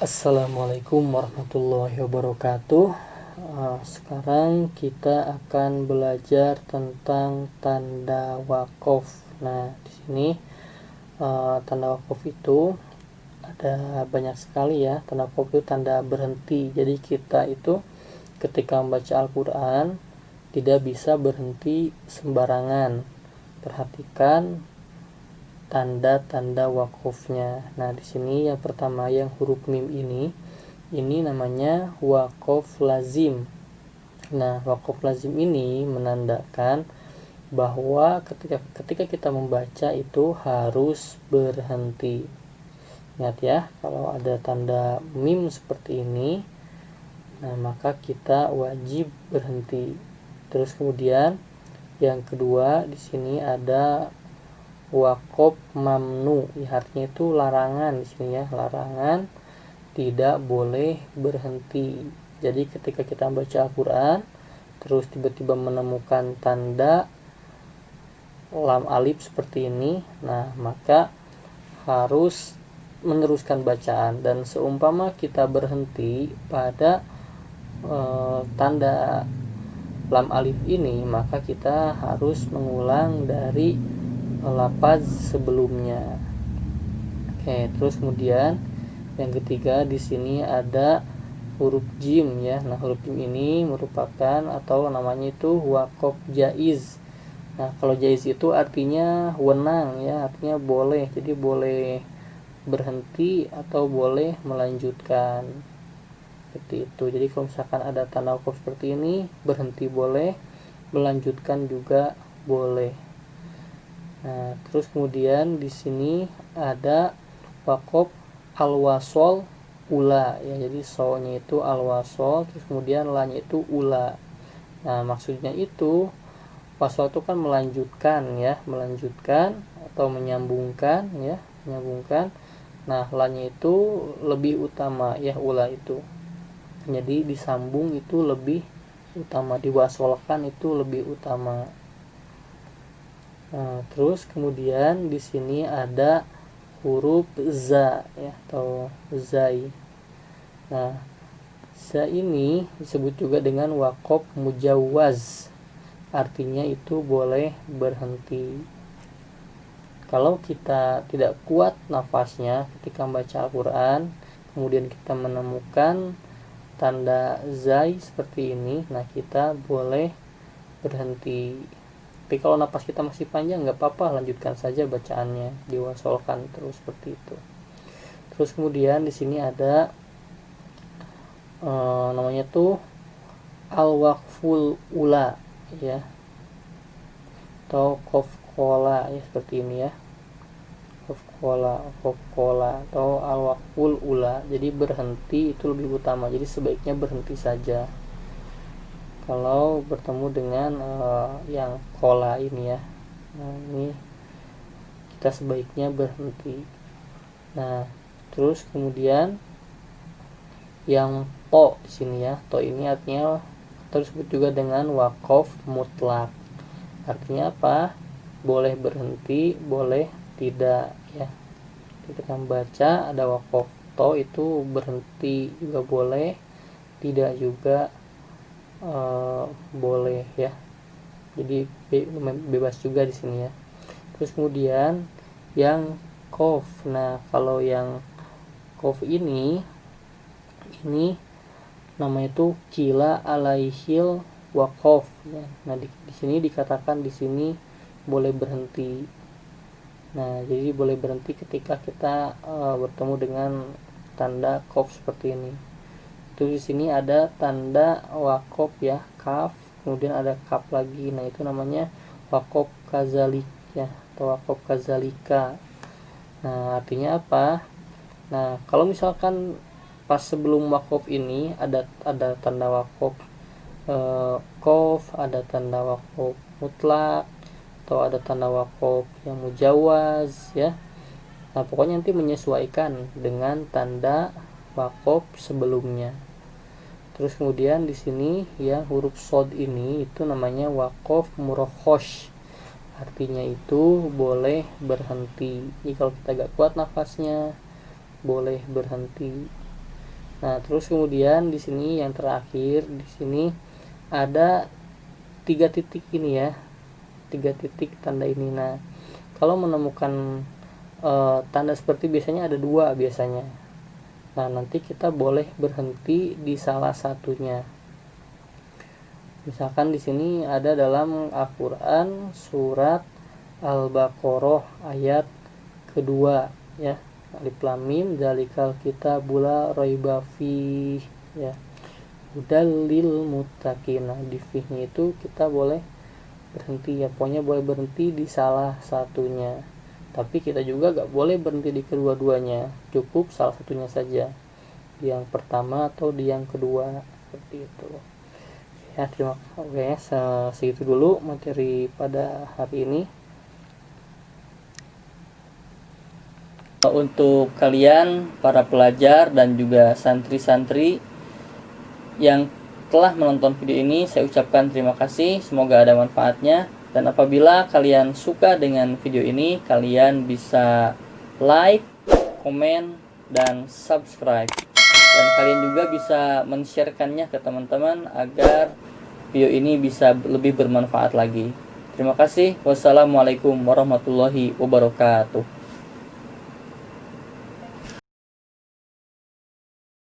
Assalamualaikum warahmatullahi wabarakatuh. Sekarang kita akan belajar tentang tanda waqaf. Nah, di sini tanda waqaf itu ada banyak sekali ya. Tanda waqaf itu tanda berhenti. Jadi kita itu ketika membaca Al-Quran tidak bisa berhenti sembarangan. Perhatikan tanda-tanda wakofnya. Nah, di sini yang pertama yang huruf mim ini namanya wakof lazim. Nah, wakof lazim ini menandakan bahwa ketika kita membaca itu harus berhenti. Ingat ya, kalau ada tanda mim seperti ini, nah maka kita wajib berhenti. Terus kemudian yang kedua di sini ada wakof mamnu, artinya itu larangan di sini ya, larangan, tidak boleh berhenti. Jadi ketika kita baca Al-Quran terus tiba-tiba menemukan tanda lam alif seperti ini, nah maka harus meneruskan bacaan. Dan seumpama kita berhenti pada tanda lam alif ini, maka kita harus mengulang dari lafaz sebelumnya. Oke, terus kemudian yang ketiga di sini ada huruf jim ya. Nah, huruf jim ini merupakan atau namanya itu wakof jaiz. Nah, kalau jaiz itu artinya wenang ya, artinya boleh. Jadi boleh berhenti atau boleh melanjutkan. Seperti itu. Jadi kalau misalkan ada tanda wakof seperti ini, berhenti boleh, melanjutkan juga boleh. Nah, terus kemudian di sini ada wakof al-wasol ula ya. Jadi so-nya itu al-wasol, terus kemudian la-nya itu ula. Nah, maksudnya itu wasol itu kan melanjutkan ya, melanjutkan atau menyambungkan ya, menyambungkan. Nah, la-nya itu lebih utama ya, ula itu. Jadi disambung itu lebih utama, diwasolkan itu lebih utama. Nah, terus kemudian di sini ada huruf za ya, atau zai. Nah, za ini disebut juga dengan wakof mujawaz. Artinya itu boleh berhenti. Kalau kita tidak kuat nafasnya ketika membaca Al-Quran, kemudian kita menemukan tanda zai seperti ini, nah kita boleh berhenti. Tapi kalau napas kita masih panjang nggak apa-apa, lanjutkan saja bacaannya, diwasolkan terus seperti itu. Terus kemudian di sini ada namanya tuh al-waqful ula ya, atau kof kola ya, seperti ini ya, kof kola atau al-waqful ula. Jadi berhenti itu lebih utama, jadi sebaiknya berhenti saja kalau bertemu dengan yang kola ini ya. Nah, ini kita sebaiknya berhenti. Nah, terus kemudian yang to di sini ya, to ini artinya terus disebut juga dengan wakof mutlak. Artinya apa? Boleh berhenti, boleh tidak ya. Kita membaca ada wakof to itu berhenti juga boleh, tidak juga boleh ya. Jadi bebas juga di sini ya. Terus kemudian yang kof. Nah, kalau yang kof ini namanya itu kila alaihil wakof ya. Nah, di sini dikatakan di sini boleh berhenti. Nah, jadi boleh berhenti ketika kita bertemu dengan tanda kof seperti ini. Terus di sini ada tanda wakof ya, kaf, kemudian ada kaf lagi. Nah, itu namanya wakof kazalik ya, atau wakof kazalika. Nah, artinya apa? Nah, kalau misalkan pas sebelum wakof ini ada tanda wakof kof, ada tanda wakof mutlak, atau ada tanda wakof yang mujawaz ya. Nah, pokoknya nanti menyesuaikan dengan tanda wakof sebelumnya. Terus kemudian di sini ya, huruf sod ini itu namanya wakof murokhosh. Artinya itu boleh berhenti. Jadi kalau kita gak kuat nafasnya, boleh berhenti. Nah, terus kemudian di sini yang terakhir, di sini ada 3 titik ini ya, 3 titik tanda ini. Nah, kalau menemukan tanda seperti biasanya ada 2 biasanya. Nah, nanti kita boleh berhenti di salah satunya. Misalkan di sini ada dalam Al-Qur'an surat Al-Baqarah ayat kedua ya. Alif lam mim zalikal kitabul la raiba fih ya. Hudal lil muttaqin. Nah, di fihnya itu kita boleh berhenti ya, pokoknya boleh berhenti di salah satunya. Tapi kita juga gak boleh berhenti di kedua-duanya, cukup salah satunya saja, di yang pertama atau di yang kedua, seperti itu ya. Terima kasih, segitu dulu materi pada hari ini. Untuk kalian para pelajar dan juga santri-santri yang telah menonton video ini, saya ucapkan terima kasih, semoga ada manfaatnya. Dan apabila kalian suka dengan video ini, kalian bisa like, komen, dan subscribe. Dan kalian juga bisa men-sharekannya ke teman-teman agar video ini bisa lebih bermanfaat lagi. Terima kasih. Wassalamualaikum warahmatullahi wabarakatuh.